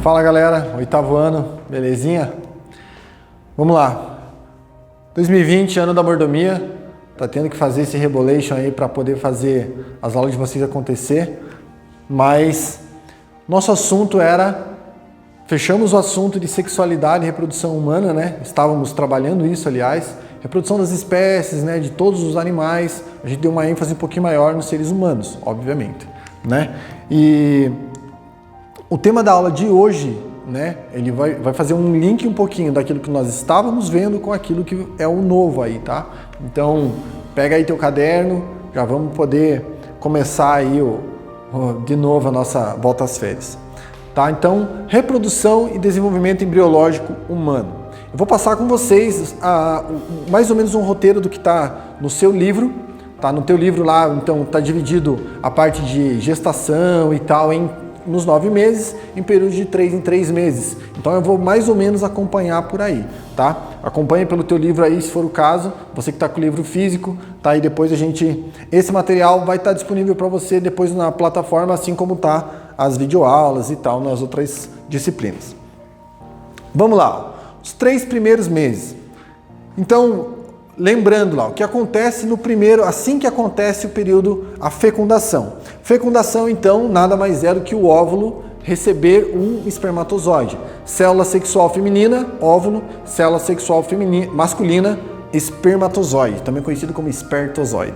Fala galera, 8º ano, belezinha? Vamos lá. 2020, ano da mordomia, tá tendo que fazer esse rebolation aí para poder fazer as aulas de vocês acontecer, mas nosso assunto era, fechamos o assunto de sexualidade e reprodução humana, né? Estávamos trabalhando isso, aliás, reprodução das espécies, né? De todos os animais, a gente deu uma ênfase um pouquinho maior nos seres humanos, obviamente, né? E o tema da aula de hoje, né, ele vai fazer um link um pouquinho daquilo que nós estávamos vendo com aquilo que é o novo aí, tá? Então, pega aí teu caderno, já vamos poder começar aí de novo a nossa volta às férias, tá? Então, reprodução e desenvolvimento embriológico humano. Eu vou passar com vocês mais ou menos um roteiro do que está no seu livro, tá? No teu livro lá, então, está dividido a parte de gestação e tal nos 9 meses, em períodos de 3 em 3 meses. Então eu vou mais ou menos acompanhar por aí, tá? Acompanhe pelo teu livro aí, se for o caso, você que está com o livro físico, tá? E depois esse material vai estar disponível para você depois na plataforma, assim como tá as videoaulas e tal, nas outras disciplinas. Vamos lá, os 3 primeiros meses. Então, lembrando lá, o que acontece no primeiro, assim que acontece o período, a fecundação. Fecundação, então, nada mais é do que o óvulo receber um espermatozoide. Célula sexual feminina, óvulo, célula sexual masculina, espermatozoide, também conhecido como espertozoide.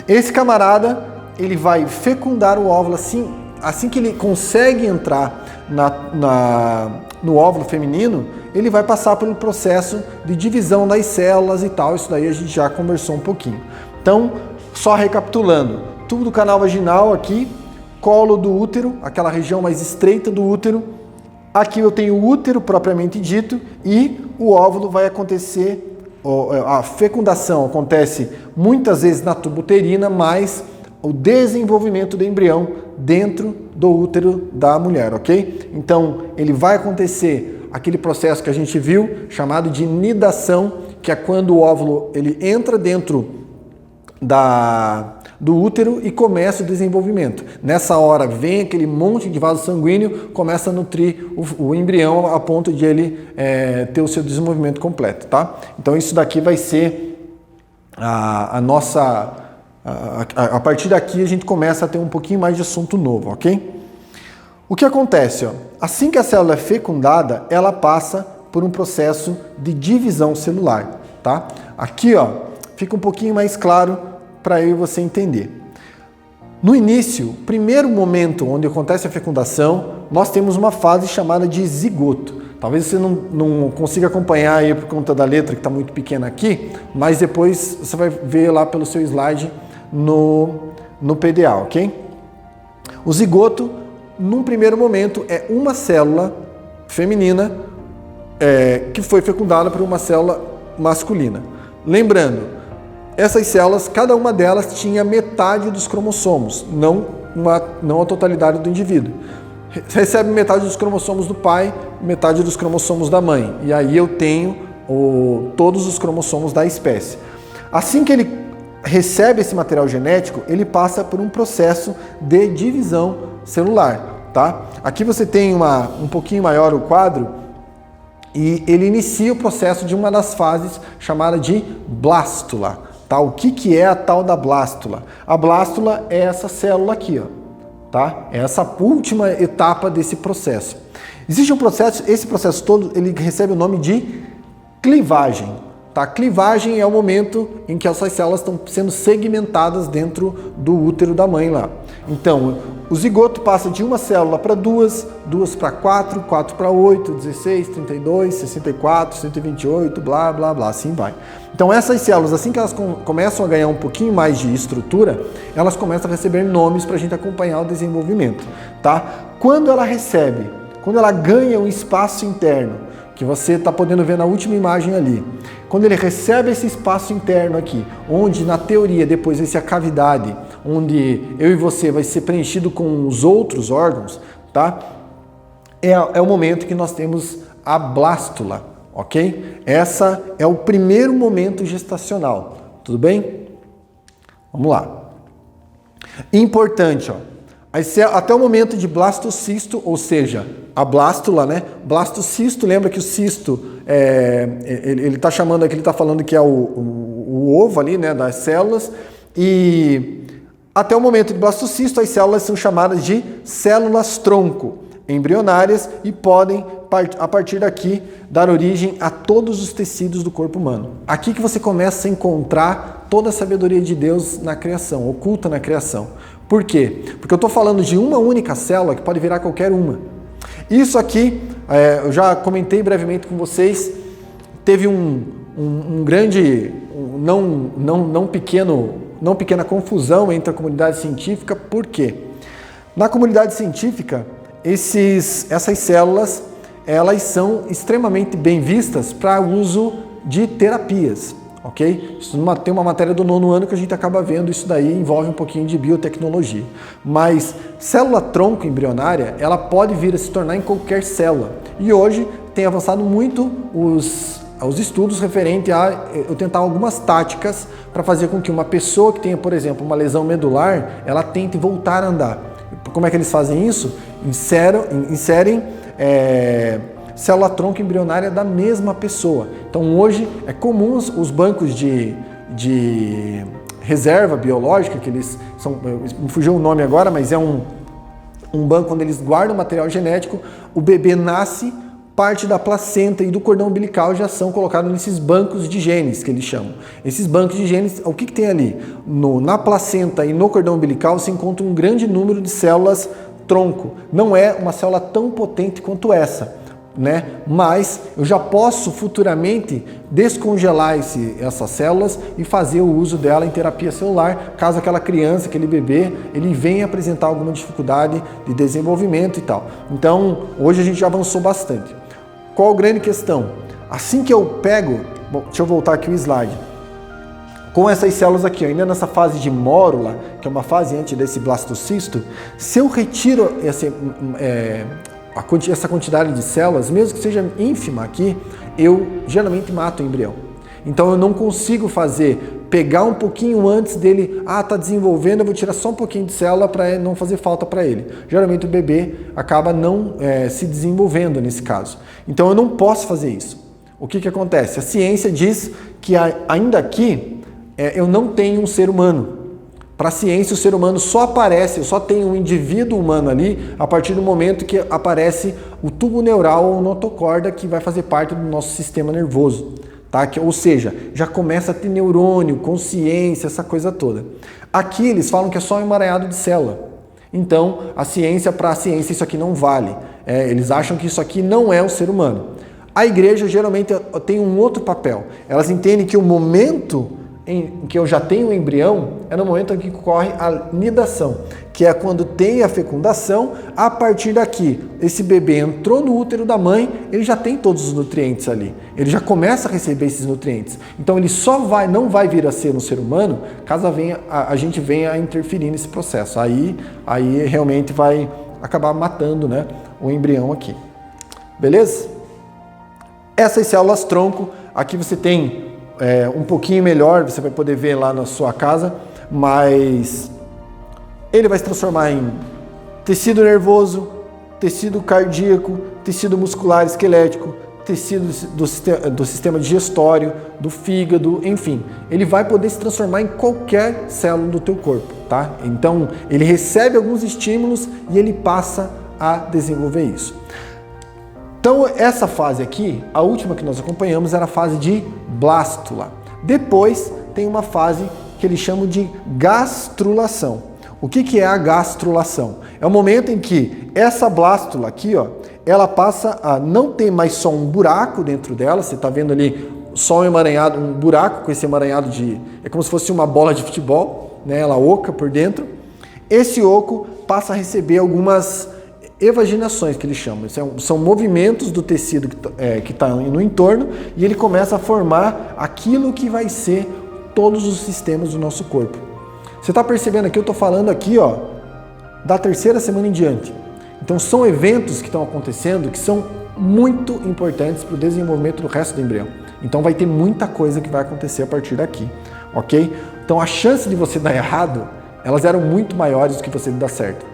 Esse camarada, ele vai fecundar o óvulo assim que ele consegue entrar no óvulo feminino, ele vai passar pelo processo de divisão das células e tal, isso daí a gente já conversou um pouquinho. Então, só recapitulando, tubo do canal vaginal aqui, colo do útero, aquela região mais estreita do útero, aqui eu tenho o útero propriamente dito e o óvulo vai acontecer, a fecundação acontece muitas vezes na tuba uterina, mas o desenvolvimento do embrião dentro do útero da mulher, ok? Então, ele vai acontecer aquele processo que a gente viu, chamado de nidação, que é quando o óvulo ele entra dentro do útero e começa o desenvolvimento. Nessa hora vem aquele monte de vaso sanguíneo, começa a nutrir o embrião a ponto de ele ter o seu desenvolvimento completo, tá? Então isso daqui vai ser a nossa... A partir daqui a gente começa a ter um pouquinho mais de assunto novo, ok? O que acontece? Ó, assim que a célula é fecundada, ela passa por um processo de divisão celular, tá? Aqui, ó, fica um pouquinho mais claro para eu e você entender. No início, primeiro momento onde acontece a fecundação, nós temos uma fase chamada de zigoto. Talvez você não consiga acompanhar aí por conta da letra que está muito pequena aqui, mas depois você vai ver lá pelo seu slide no PDA, ok? O zigoto, num primeiro momento, é uma célula feminina que foi fecundada por uma célula masculina. Lembrando, essas células, cada uma delas tinha metade dos cromossomos, não a totalidade do indivíduo. Recebe metade dos cromossomos do pai, metade dos cromossomos da mãe. E aí eu tenho todos os cromossomos da espécie. Assim que ele recebe esse material genético, ele passa por um processo de divisão celular, tá? Aqui você tem um pouquinho maior o quadro e ele inicia o processo de uma das fases chamada de blástula, tá? O que é a tal da blástula? A blástula é essa célula aqui, ó, tá? É essa última etapa desse processo. Existe um processo, esse processo todo, ele recebe o nome de clivagem. Tá? Clivagem é o momento em que essas células estão sendo segmentadas dentro do útero da mãe lá. Então, o zigoto passa de uma célula para duas para 4, 4 para 8, 16, 32, 64, 128, blá, blá, blá, assim vai. Então, essas células, assim que elas começam a ganhar um pouquinho mais de estrutura, elas começam a receber nomes para a gente acompanhar o desenvolvimento. Tá? Quando ela ganha um espaço interno, que você está podendo ver na última imagem ali. Quando ele recebe esse espaço interno aqui, onde na teoria depois vai ser a cavidade, onde eu e você vai ser preenchido com os outros órgãos, tá? É o momento que nós temos a blástula, ok? Essa é o primeiro momento gestacional, tudo bem? Vamos lá. Importante, ó. Até o momento de blastocisto, ou seja, a blástula, né? Blastocisto, lembra que o cisto, ele está chamando aqui, ele está falando que é o ovo ali, né, das células, e até o momento de blastocisto, as células são chamadas de células-tronco embrionárias e podem, a partir daqui, dar origem a todos os tecidos do corpo humano. Aqui que você começa a encontrar toda a sabedoria de Deus na criação, oculta na criação. Por quê? Porque eu estou falando de uma única célula que pode virar qualquer uma. Isso aqui, eu já comentei brevemente com vocês, teve um grande, não pequena confusão entre a comunidade científica. Por quê? Na comunidade científica, essas células, elas são extremamente bem vistas para uso de terapias, ok? Tem uma matéria do 9º ano que a gente acaba vendo isso daí, envolve um pouquinho de biotecnologia. Mas célula-tronco embrionária, ela pode vir a se tornar em qualquer célula. E hoje tem avançado muito os estudos referentes a eu tentar algumas táticas para fazer com que uma pessoa que tenha, por exemplo, uma lesão medular, ela tente voltar a andar. Como é que eles fazem isso? Inserem célula-tronco embrionária da mesma pessoa. Então hoje é comum os bancos de reserva biológica, que eles são, me fugiu o nome agora, mas é um banco onde eles guardam material genético, o bebê nasce, parte da placenta e do cordão umbilical já são colocados nesses bancos de genes, que eles chamam. Esses bancos de genes, o que tem ali? Na placenta e no cordão umbilical se encontra um grande número de células tronco. Não é uma célula tão potente quanto essa, né? Mas eu já posso futuramente descongelar essas células e fazer o uso dela em terapia celular, caso aquela criança, aquele bebê, ele venha apresentar alguma dificuldade de desenvolvimento e tal. Então, hoje a gente já avançou bastante. Qual a grande questão? Assim que eu pego, deixa eu voltar aqui o slide, com essas células aqui, ainda nessa fase de mórula, que é uma fase antes desse blastocisto, se eu retiro essa quantidade de células, mesmo que seja ínfima aqui, eu geralmente mato o embrião. Então eu não consigo pegar um pouquinho antes dele, está desenvolvendo, eu vou tirar só um pouquinho de célula para não fazer falta para ele. Geralmente o bebê acaba não se desenvolvendo nesse caso. Então eu não posso fazer isso. O que acontece? A ciência diz que ainda aqui eu não tenho um ser humano. Para a ciência, o ser humano só aparece, eu só tenho um indivíduo humano ali a partir do momento que aparece o tubo neural ou notocorda, que vai fazer parte do nosso sistema nervoso. Tá? Ou seja, já começa a ter neurônio, consciência, essa coisa toda. Aqui eles falam que é só um emaranhado de célula. Então, para a ciência isso aqui não vale. Eles acham que isso aqui não é um ser humano. A igreja geralmente tem um outro papel. Elas entendem que o momento em que eu já tenho o embrião é no momento em que ocorre a nidação, que é quando tem a fecundação. A partir daqui, esse bebê entrou no útero da mãe, ele já tem todos os nutrientes ali, ele já começa a receber esses nutrientes. Então ele não vai vir a ser um ser humano caso a gente venha a interferir nesse processo. Aí realmente vai acabar matando, né, o embrião aqui. Beleza? Essas células tronco, aqui você tem um pouquinho melhor, você vai poder ver lá na sua casa, mas ele vai se transformar em tecido nervoso, tecido cardíaco, tecido muscular esquelético, tecido do sistema digestório, do fígado, enfim. Ele vai poder se transformar em qualquer célula do teu corpo, tá? Então, ele recebe alguns estímulos e ele passa a desenvolver isso. Então, essa fase aqui, a última que nós acompanhamos, era a fase de blástula. Depois, tem uma fase que eles chamam de gastrulação. O que é a gastrulação? É o momento em que essa blástula aqui, ó, ela passa a não ter mais só um buraco dentro dela. Você está vendo ali só um emaranhado, um buraco com esse emaranhado é como se fosse uma bola de futebol, né? Ela oca por dentro. Esse oco passa a receber algumas evaginações, que eles chamam. São movimentos do tecido que está no entorno, e ele começa a formar aquilo que vai ser todos os sistemas do nosso corpo. Você está percebendo aqui, eu estou falando aqui, ó, da 3ª semana em diante. Então são eventos que estão acontecendo que são muito importantes para o desenvolvimento do resto do embrião. Então vai ter muita coisa que vai acontecer a partir daqui, ok? Então a chance de você dar errado, elas eram muito maiores do que você dar certo.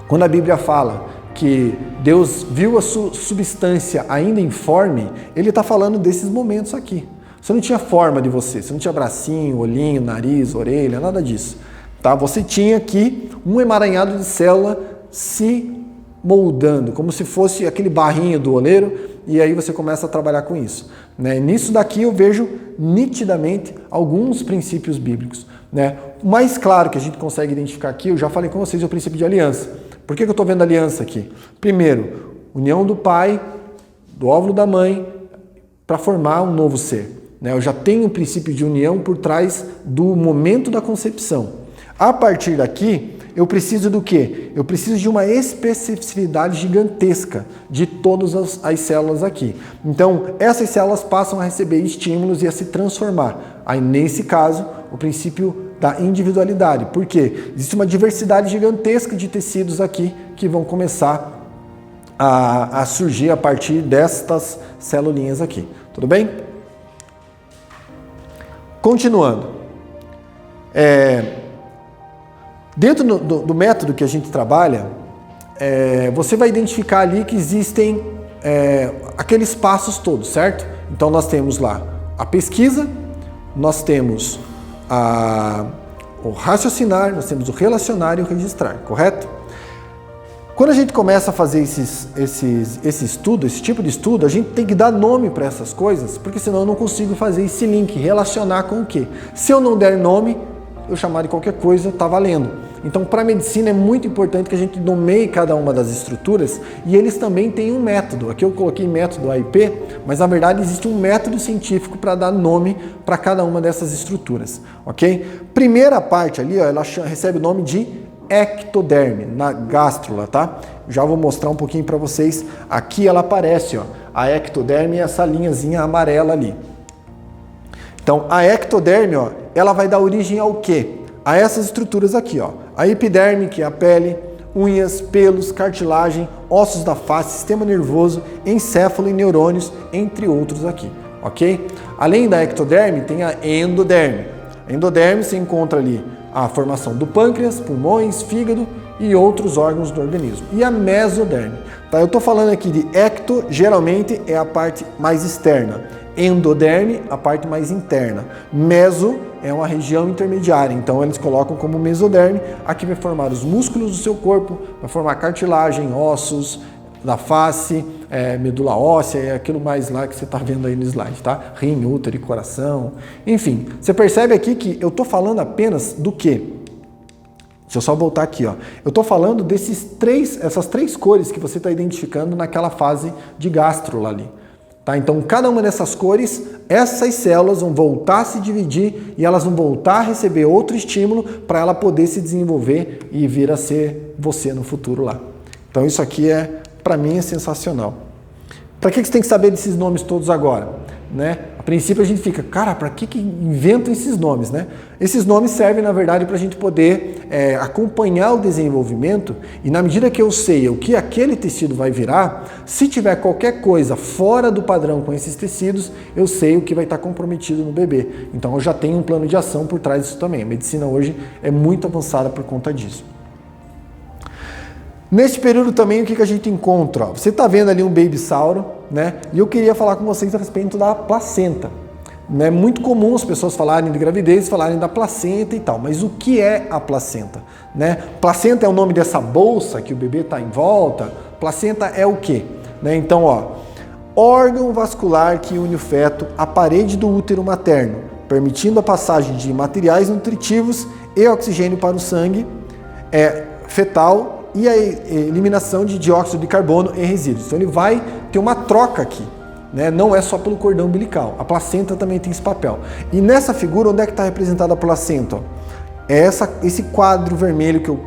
Quando a Bíblia fala que Deus viu a sua substância ainda informe, ele está falando desses momentos aqui. Você não tinha forma de você não tinha bracinho, olhinho, nariz, orelha, nada disso. Tá? Você tinha aqui um emaranhado de célula se moldando, como se fosse aquele barrinho do oleiro, e aí você começa a trabalhar com isso. Né? Nisso daqui eu vejo nitidamente alguns princípios bíblicos. Né? O mais claro que a gente consegue identificar aqui, eu já falei com vocês, é o princípio de aliança. Por que eu estou vendo aliança aqui? Primeiro, união do pai, do óvulo da mãe, para formar um novo ser. Eu já tenho um princípio de união por trás do momento da concepção. A partir daqui, eu preciso do quê? Eu preciso de uma especificidade gigantesca de todas as células aqui. Então, essas células passam a receber estímulos e a se transformar. Aí, nesse caso, o princípio da individualidade. Por quê? Existe uma diversidade gigantesca de tecidos aqui que vão começar a surgir a partir destas celulinhas aqui. Tudo bem? Continuando, dentro do método que a gente trabalha, você vai identificar ali que existem aqueles passos todos, certo? Então nós temos lá a pesquisa, nós temos o raciocinar, nós temos o relacionar e o registrar, correto? Quando a gente começa a fazer esse estudo, esse tipo de estudo, a gente tem que dar nome para essas coisas, porque senão eu não consigo fazer esse link, relacionar com o quê? Se eu não der nome, eu chamar de qualquer coisa, está valendo. Então, para a medicina é muito importante que a gente nomeie cada uma das estruturas e eles também têm um método. Aqui eu coloquei método AIP, mas na verdade existe um método científico para dar nome para cada uma dessas estruturas, ok? Primeira parte ali, ó, ela recebe o nome de ectoderme, na gástrula, tá? Já vou mostrar um pouquinho para vocês. Aqui ela aparece, ó, a ectoderme e essa linhazinha amarela ali. Então, a ectoderme, ó, ela vai dar origem ao quê? A essas estruturas aqui, ó. A epiderme, que é a pele, unhas, pelos, cartilagem, ossos da face, sistema nervoso, encéfalo e neurônios, entre outros aqui, ok? Além da ectoderme, tem a endoderme. A endoderme se encontra ali a formação do pâncreas, pulmões, fígado e outros órgãos do organismo. E a mesoderme. Tá? Eu estou falando aqui de ecto, geralmente é a parte mais externa. Endoderme, a parte mais interna. Meso é uma região intermediária, então eles colocam como mesoderme. Aqui vai formar os músculos do seu corpo, vai formar cartilagem, ossos da face, medula óssea, é aquilo mais lá que você está vendo aí no slide, tá? Rim, útero e coração, enfim. Você percebe aqui que eu estou falando apenas do quê? Deixa eu só voltar aqui, ó. Eu estou falando essas três cores que você está identificando naquela fase de gástrula ali. Tá? Então, cada uma dessas cores, essas células vão voltar a se dividir e elas vão voltar a receber outro estímulo para ela poder se desenvolver e vir a ser você no futuro lá. Então, isso aqui para mim é sensacional. Para que você tem que saber desses nomes todos agora? Né? A princípio a gente fica, cara, para que inventam esses nomes? Né? Esses nomes servem, na verdade, para a gente poder acompanhar o desenvolvimento e na medida que eu sei o que aquele tecido vai virar, se tiver qualquer coisa fora do padrão com esses tecidos, eu sei o que vai estar comprometido no bebê. Então eu já tenho um plano de ação por trás disso também. A medicina hoje é muito avançada por conta disso. Neste período também, o que a gente encontra? Ó, você está vendo ali um baby sauro, né? E eu queria falar com vocês a respeito da placenta. É muito comum as pessoas falarem de gravidez, falarem da placenta e tal, mas o que é a placenta? Né? Placenta é o nome dessa bolsa que o bebê está em volta. Placenta é o quê? Né? Então, ó, órgão vascular que une o feto à parede do útero materno, permitindo a passagem de materiais nutritivos e oxigênio para o sangue fetal e a eliminação de dióxido de carbono e resíduos. Então ele vai ter uma troca aqui, né? Não é só pelo cordão umbilical, a placenta também tem esse papel. E nessa figura, onde é que está representada a placenta? Esse quadro vermelho que eu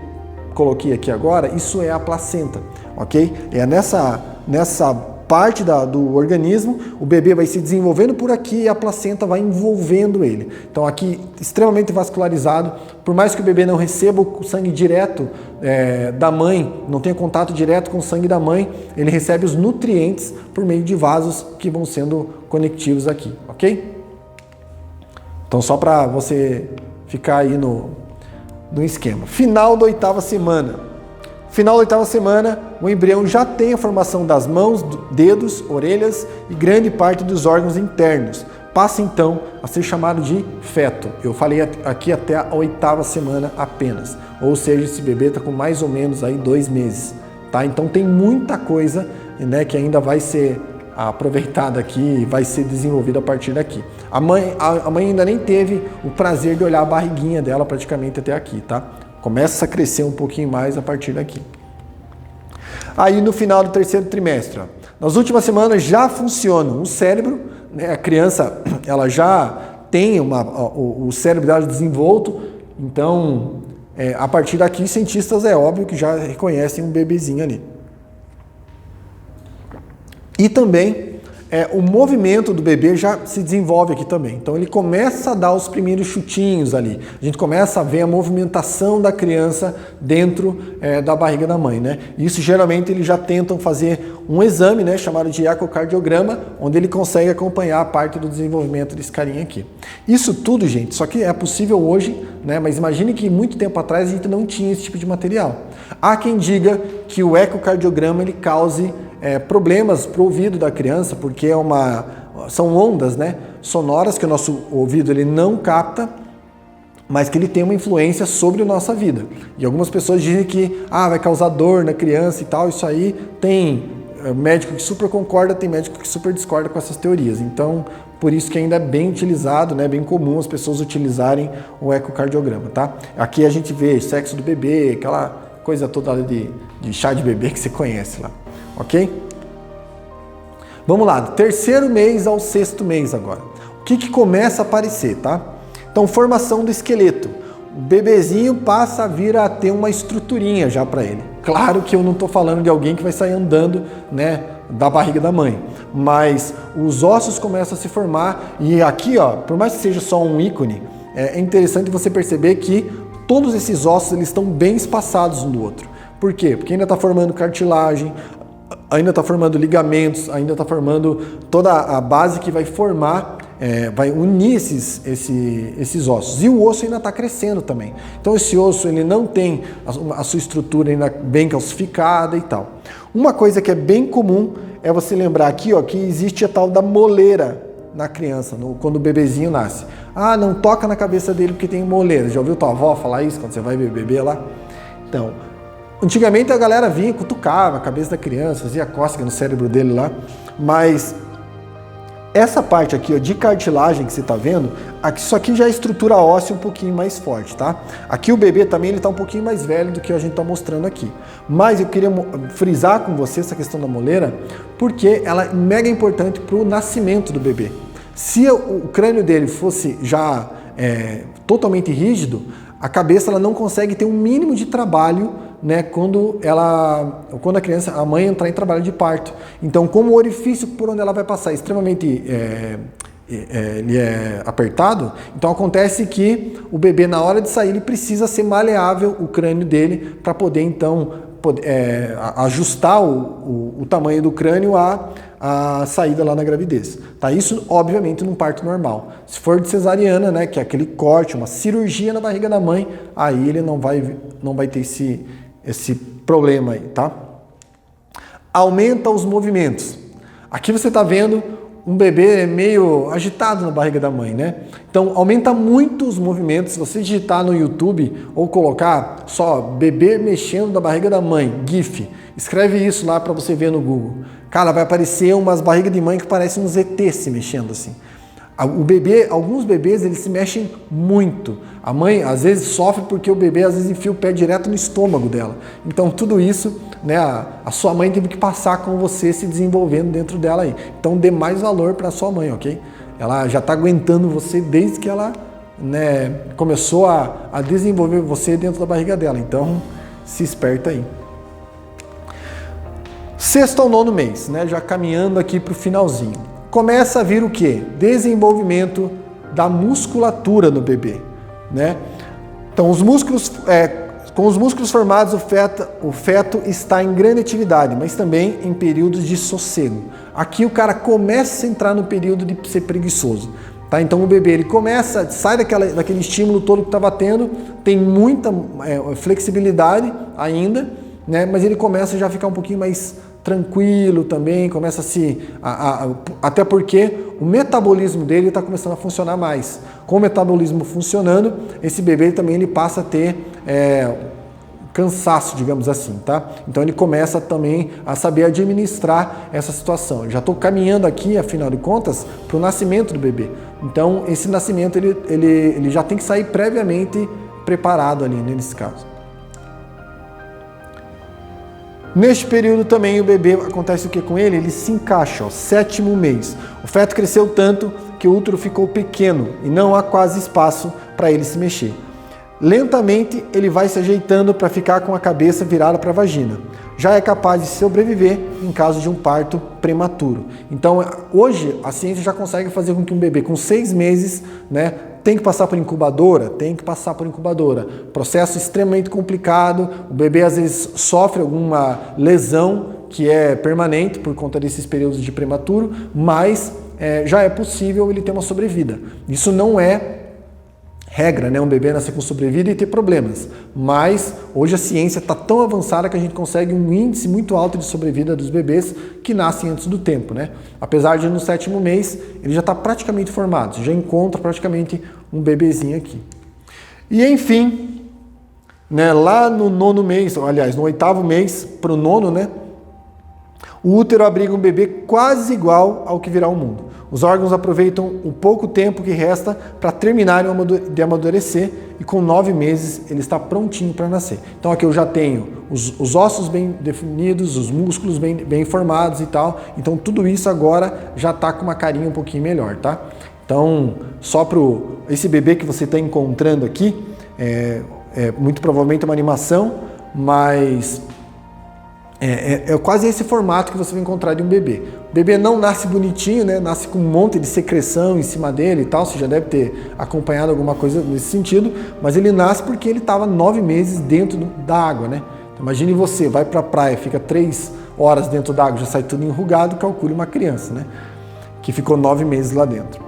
coloquei aqui agora, isso é a placenta, ok? É nessa parte do organismo, o bebê vai se desenvolvendo por aqui e a placenta vai envolvendo ele. Então aqui, extremamente vascularizado, por mais que o bebê não receba o sangue direto da mãe, não tenha contato direto com o sangue da mãe, ele recebe os nutrientes por meio de vasos que vão sendo conectivos aqui, ok? Então só para você ficar aí no esquema. Final da 8ª semana. Final da 8ª semana, o embrião já tem a formação das mãos, dedos, orelhas e grande parte dos órgãos internos. Passa então a ser chamado de feto. Eu falei aqui até a 8ª semana apenas. Ou seja, esse bebê está com mais ou menos aí 2 meses. Tá? Então tem muita coisa, né, que ainda vai ser aproveitada aqui e vai ser desenvolvida a partir daqui. A mãe ainda nem teve o prazer de olhar a barriguinha dela praticamente até aqui, tá? Começa a crescer um pouquinho mais a partir daqui. Aí no final do 3º trimestre, ó, nas últimas semanas já funciona o cérebro, né? A criança ela já tem o cérebro dela desenvolto, então a partir daqui cientistas é óbvio que já reconhecem um bebezinho ali. E também o movimento do bebê já se desenvolve aqui também. Então ele começa a dar os primeiros chutinhos ali. A gente começa a ver a movimentação da criança dentro da barriga da mãe, né? Isso geralmente eles já tentam fazer um exame, né, chamado de ecocardiograma, onde ele consegue acompanhar a parte do desenvolvimento desse carinha aqui. Isso tudo, gente, só que é possível hoje, né? Mas imagine que muito tempo atrás a gente não tinha esse tipo de material. Há quem diga que o ecocardiograma ele cause problemas para o ouvido da criança, porque são ondas, né, sonoras que o nosso ouvido ele não capta, mas que ele tem uma influência sobre a nossa vida. E algumas pessoas dizem que vai causar dor na criança e tal. Isso aí tem médico que super concorda, tem médico que super discorda com essas teorias. Então, por isso que ainda é bem utilizado, né, bem comum as pessoas utilizarem o ecocardiograma, tá? Aqui a gente vê sexo do bebê, aquela coisa toda de chá de bebê que você conhece lá. Ok? Vamos lá, do 3º mês ao 6º mês agora. O que começa a aparecer, tá? Então, formação do esqueleto. O bebezinho passa a vir a ter uma estruturinha já para ele. Claro que eu não estou falando de alguém que vai sair andando, né, da barriga da mãe. Mas os ossos começam a se formar e aqui, ó, por mais que seja só um ícone, é interessante você perceber que todos esses ossos eles estão bem espaçados um do outro. Por quê? Porque ainda está formando cartilagem, ainda está formando ligamentos, ainda está formando toda a base que vai formar, vai unir esses ossos. E o osso ainda está crescendo também. Então esse osso ele não tem a sua estrutura ainda bem calcificada e tal. Uma coisa que é bem comum é você lembrar aqui, ó, que existe a tal da moleira na criança, quando o bebezinho nasce. Não toca na cabeça dele porque tem moleira. Já ouviu tua avó falar isso quando você vai ver bebê lá? Então, antigamente a galera vinha e cutucava a cabeça da criança, fazia cócega no cérebro dele lá, mas essa parte aqui, ó, de cartilagem que você está vendo, isso aqui já é estrutura óssea um pouquinho mais forte, tá? Aqui o bebê também ele está um pouquinho mais velho do que a gente está mostrando aqui. Mas eu queria frisar com você essa questão da moleira, porque ela é mega importante para o nascimento do bebê. Se o crânio dele fosse já totalmente rígido, a cabeça ela não consegue ter um mínimo de trabalho, né, quando a mãe entrar em trabalho de parto. Então, como o orifício por onde ela vai passar é extremamente ele é apertado, então acontece que o bebê na hora de sair ele precisa ser maleável o crânio dele para poder então ajustar o tamanho do crânio a saída lá na gravidez. Tá? Isso, obviamente, num parto normal. Se for de cesariana, né, que é aquele corte, uma cirurgia na barriga da mãe, aí ele não vai ter esse problema aí, tá? Aumenta os movimentos. Aqui você está vendo um bebê meio agitado na barriga da mãe, né? Então, aumenta muito os movimentos. Se você digitar no YouTube ou colocar só bebê mexendo na barriga da mãe, GIF, escreve isso lá para você ver no Google. Cara, vai aparecer umas barrigas de mãe que parecem uns ET se mexendo assim. Alguns bebês, eles se mexem muito. A mãe, às vezes, sofre porque o bebê, às vezes, enfia o pé direto no estômago dela. Então, tudo isso, né, a sua mãe teve que passar com você se desenvolvendo dentro dela aí. Então, dê mais valor para a sua mãe, ok? Ela já está aguentando você desde que ela, né, começou a desenvolver você dentro da barriga dela. Então, se esperta aí. 6º ao 9º mês, né, já caminhando aqui para o finalzinho. Começa a vir o quê? Desenvolvimento da musculatura no bebê, né? Então, com os músculos formados, o feto está em grande atividade, mas também em períodos de sossego. Aqui o cara começa a entrar no período de ser preguiçoso. Tá? Então o bebê ele sai daquele estímulo todo que estava tendo, tem muita flexibilidade ainda, né? Mas ele começa já a ficar um pouquinho mais tranquilo também, começa até porque o metabolismo dele está começando a funcionar mais. Com o metabolismo funcionando, esse bebê também ele passa a ter cansaço, digamos assim, tá? Então ele começa também a saber administrar essa situação. Eu já estou caminhando aqui, afinal de contas, para o nascimento do bebê. Então esse nascimento ele já tem que sair previamente preparado ali, né, nesse caso. Neste período também o bebê, acontece o que com ele? Ele se encaixa, ó, 7º mês. O feto cresceu tanto que o útero ficou pequeno e não há quase espaço para ele se mexer. Lentamente ele vai se ajeitando para ficar com a cabeça virada para a vagina. Já é capaz de sobreviver em caso de um parto prematuro. Então hoje a ciência já consegue fazer com que um bebê com 6 meses, né, tem que passar por incubadora? Tem que passar por incubadora. Processo extremamente complicado, o bebê às vezes sofre alguma lesão que é permanente por conta desses períodos de prematuro, mas já é possível ele ter uma sobrevida. Isso não é regra, né? Um bebê nascer com sobrevida e ter problemas. Mas hoje a ciência está tão avançada que a gente consegue um índice muito alto de sobrevida dos bebês que nascem antes do tempo, né? Apesar de no 7º mês ele já está praticamente formado, já encontra praticamente um bebezinho aqui. E enfim, né, lá no 9º mês, aliás, no 8º mês para o 9º, né? O útero abriga um bebê quase igual ao que virá ao mundo. Os órgãos aproveitam o pouco tempo que resta para terminarem de amadurecer e com 9 meses ele está prontinho para nascer. Então aqui eu já tenho os ossos bem definidos, os músculos bem formados e tal. Então tudo isso agora já está com uma carinha um pouquinho melhor, tá? Então só para esse bebê que você está encontrando aqui, muito provavelmente uma animação, mas é quase esse formato que você vai encontrar de um bebê. O bebê não nasce bonitinho, né? Nasce com um monte de secreção em cima dele e tal. Você já deve ter acompanhado alguma coisa nesse sentido. Mas ele nasce porque ele estava 9 meses dentro da água, né? Então, imagine você, vai para a praia, fica 3 horas dentro da água, já sai tudo enrugado, calcule uma criança, né? Que ficou 9 meses lá dentro.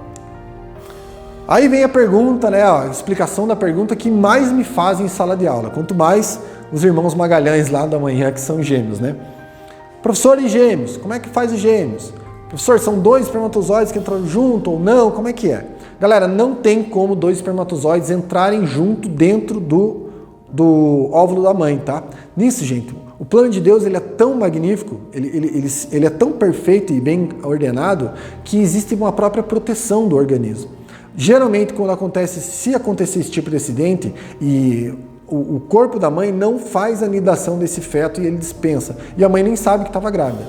Aí vem a pergunta, né? A explicação da pergunta que mais me fazem em sala de aula. Quanto mais os irmãos Magalhães lá da manhã, que são gêmeos, né? Professor, e gêmeos? Como é que faz os gêmeos? Professor, são 2 espermatozoides que entram junto ou não? Como é que é? Galera, não tem como 2 espermatozoides entrarem junto dentro do óvulo da mãe, tá? Nisso, gente, o plano de Deus ele é tão magnífico, ele é tão perfeito e bem ordenado, que existe uma própria proteção do organismo. Geralmente, se acontecer esse tipo de acidente e o corpo da mãe não faz a anidação desse feto e ele dispensa. E a mãe nem sabe que estava grávida,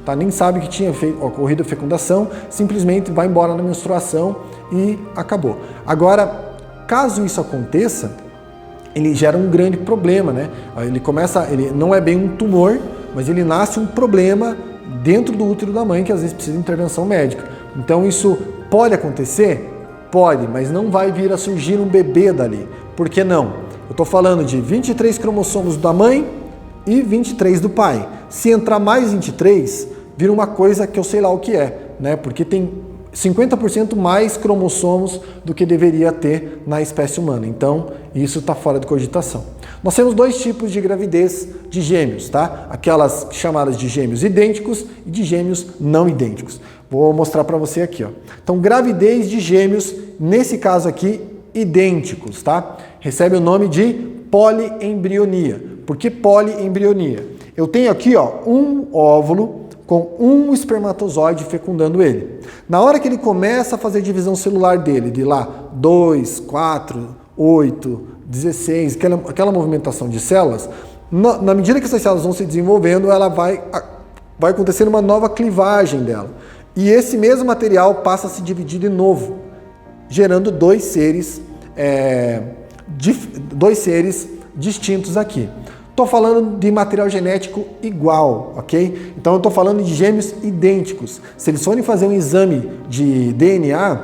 tá? Nem sabe que tinha ocorrido a fecundação, simplesmente vai embora na menstruação e acabou. Agora, caso isso aconteça, ele gera um grande problema, né? Ele não é bem um tumor, mas ele nasce um problema dentro do útero da mãe que às vezes precisa de intervenção médica. Então isso pode acontecer? Pode, mas não vai vir a surgir um bebê dali. Por que não? Eu estou falando de 23 cromossomos da mãe e 23 do pai. Se entrar mais 23, vira uma coisa que eu sei lá o que é, né? Porque tem 50% mais cromossomos do que deveria ter na espécie humana. Então, isso está fora de cogitação. Nós temos 2 tipos de gravidez de gêmeos, tá? Aquelas chamadas de gêmeos idênticos e de gêmeos não idênticos. Vou mostrar para você aqui, ó. Então, gravidez de gêmeos, nesse caso aqui, idênticos, tá? Recebe o nome de poliembrionia. Por que poliembrionia? Eu tenho aqui, ó, um óvulo com um espermatozoide fecundando ele. Na hora que ele começa a fazer a divisão celular dele, de lá 2, 4, 8, 16, aquela movimentação de células, na medida que essas células vão se desenvolvendo, ela vai acontecer uma nova clivagem dela. E esse mesmo material passa a se dividir de novo, gerando 2 seres distintos aqui. Estou falando de material genético igual, ok? Então eu estou falando de gêmeos idênticos. Se eles forem fazer um exame de DNA,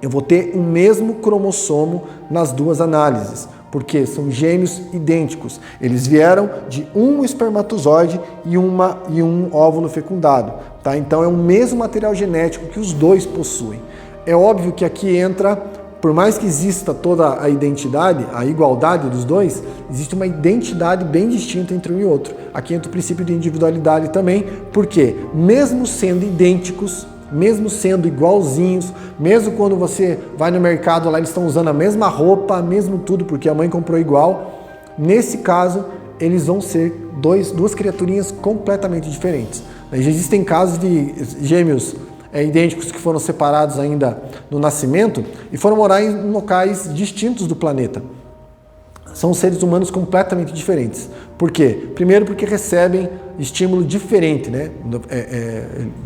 eu vou ter o mesmo cromossomo nas 2 análises, porque são gêmeos idênticos. Eles vieram de um espermatozoide e um óvulo fecundado, tá? Então é o mesmo material genético que os 2 possuem. É óbvio que aqui entra por mais que exista toda a identidade, a igualdade dos dois, existe uma identidade bem distinta entre um e outro. Aqui entra o princípio de individualidade também, porque mesmo sendo idênticos, mesmo sendo igualzinhos, mesmo quando você vai no mercado lá, eles estão usando a mesma roupa, mesmo tudo, porque a mãe comprou igual, nesse caso, eles vão ser duas criaturinhas completamente diferentes. Já existem casos de gêmeos idênticos que foram separados ainda no nascimento e foram morar em locais distintos do planeta. São seres humanos completamente diferentes. Por quê? Primeiro porque recebem estímulo diferente, né?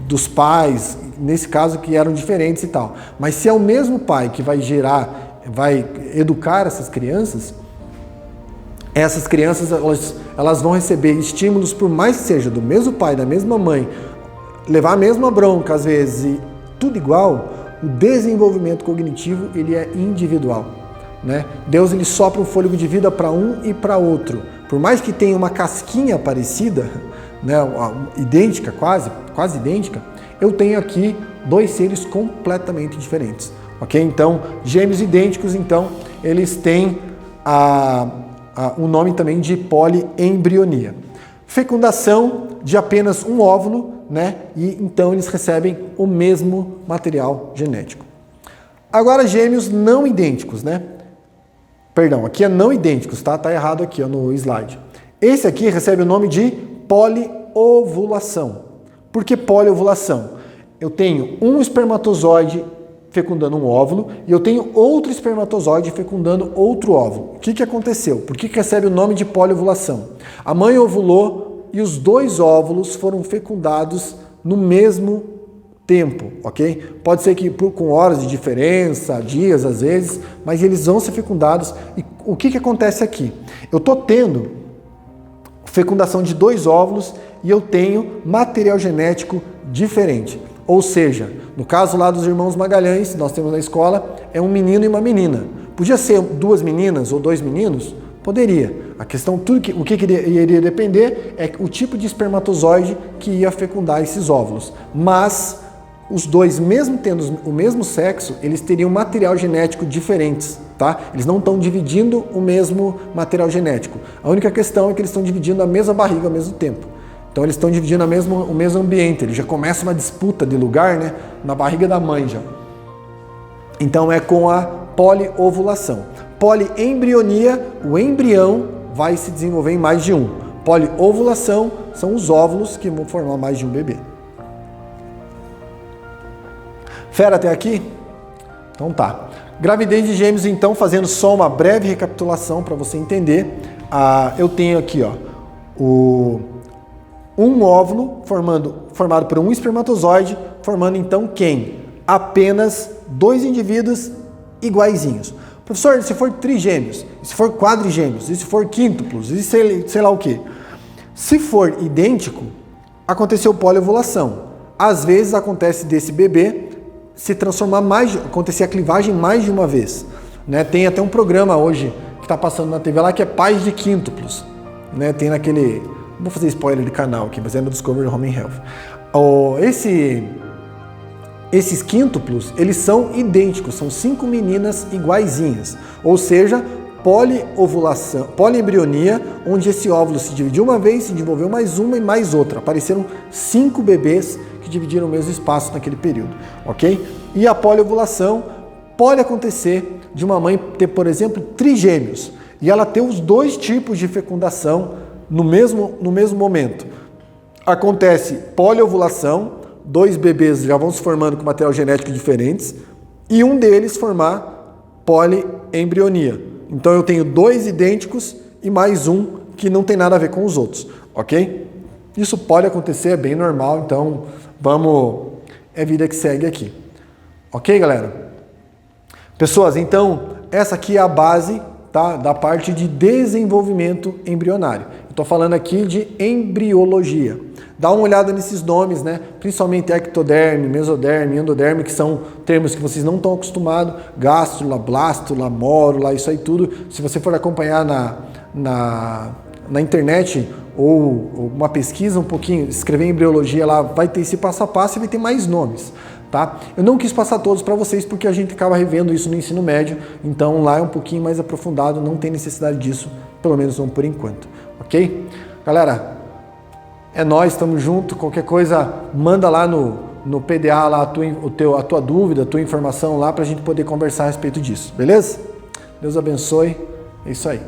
Dos pais, nesse caso que eram diferentes e tal. Mas se é o mesmo pai que vai educar essas crianças elas vão receber estímulos, por mais que seja do mesmo pai, da mesma mãe, levar a mesma bronca às vezes e tudo igual, o desenvolvimento cognitivo ele é individual, né? Deus ele sopra um fôlego de vida para um e para outro. Por mais que tenha uma casquinha parecida, né, idêntica, quase idêntica, eu tenho aqui dois seres completamente diferentes, ok? Então, gêmeos idênticos, então, eles têm o nome também de poliembrionia. Fecundação de apenas um óvulo, né? E então eles recebem o mesmo material genético. Agora, gêmeos não idênticos, né? Perdão, aqui é não idênticos, tá? Tá errado aqui, ó, no slide. Esse aqui recebe o nome de poliovulação. Por que poliovulação? Eu tenho um espermatozoide fecundando um óvulo e eu tenho outro espermatozoide fecundando outro óvulo. O que aconteceu? Por que recebe o nome de poliovulação? A mãe ovulou e os dois óvulos foram fecundados no mesmo tempo, ok? Pode ser que com horas de diferença, dias às vezes, mas eles vão ser fecundados. E o que acontece aqui? Eu estou tendo fecundação de dois óvulos e eu tenho material genético diferente. Ou seja, no caso lá dos irmãos Magalhães, nós temos na escola, é um menino e uma menina. Podia ser duas meninas ou dois meninos? Poderia. A questão, o que iria depender é o tipo de espermatozoide que ia fecundar esses óvulos. Mas os dois, mesmo tendo o mesmo sexo, eles teriam material genético diferentes, tá? Eles não estão dividindo o mesmo material genético. A única questão é que eles estão dividindo a mesma barriga ao mesmo tempo. Então eles estão dividindo o mesmo ambiente, ele já começa uma disputa de lugar, né, na barriga da mãe já. Então é com a poliovulação. Poliembrionia, o embrião vai se desenvolver em mais de um. Poliovulação são os óvulos que vão formar mais de um bebê. Fera até aqui? Então tá. Gravidez de gêmeos, então, fazendo só uma breve recapitulação para você entender. Eu tenho aqui, ó, um óvulo formado por um espermatozoide, formando então quem? Apenas dois indivíduos iguaizinhos. Professor, e se for trigêmeos? E se for quadrigêmeos? E se for quíntuplos? E sei lá o quê? Se for idêntico, aconteceu poliovulação. Às vezes acontece desse bebê se transformar acontecer a clivagem mais de uma vez, né? Tem até um programa hoje que está passando na TV lá que é Pais de Quíntuplos, né? Tem naquele... Não vou fazer spoiler de canal aqui, mas é no Discovery Home and Health. Esses quíntuplos, eles são idênticos, são 5 meninas iguaizinhas. Ou seja, poliovulação, poliembrionia, onde esse óvulo se dividiu uma vez, se desenvolveu mais uma e mais outra. Apareceram 5 bebês que dividiram o mesmo espaço naquele período, ok? E a poliovulação pode acontecer de uma mãe ter, por exemplo, trigêmeos, e ela ter os dois tipos de fecundação no mesmo momento. Acontece poliovulação, dois bebês já vão se formando com material genético diferentes, e um deles formar poliembrionia. Então eu tenho dois idênticos e mais um que não tem nada a ver com os outros, ok? Isso pode acontecer, é bem normal, então é vida que segue aqui. Ok, galera? Pessoas, então, essa aqui é a base, tá, da parte de desenvolvimento embrionário. Estou falando aqui de embriologia. Dá uma olhada nesses nomes, né? Principalmente ectoderme, mesoderme, endoderme, que são termos que vocês não estão acostumados. Gástrula, blástula, mórula, isso aí tudo. Se você for acompanhar na internet ou uma pesquisa um pouquinho, escrever embriologia lá, vai ter esse passo a passo e vai ter mais nomes. tá? Eu não quis passar todos para vocês porque a gente acaba revendo isso no ensino médio, então lá é um pouquinho mais aprofundado, não tem necessidade disso, pelo menos não por enquanto, ok? Galera, é nóis, estamos junto, qualquer coisa manda lá no PDA lá a tua dúvida, a tua informação lá para a gente poder conversar a respeito disso, beleza? Deus abençoe, é isso aí.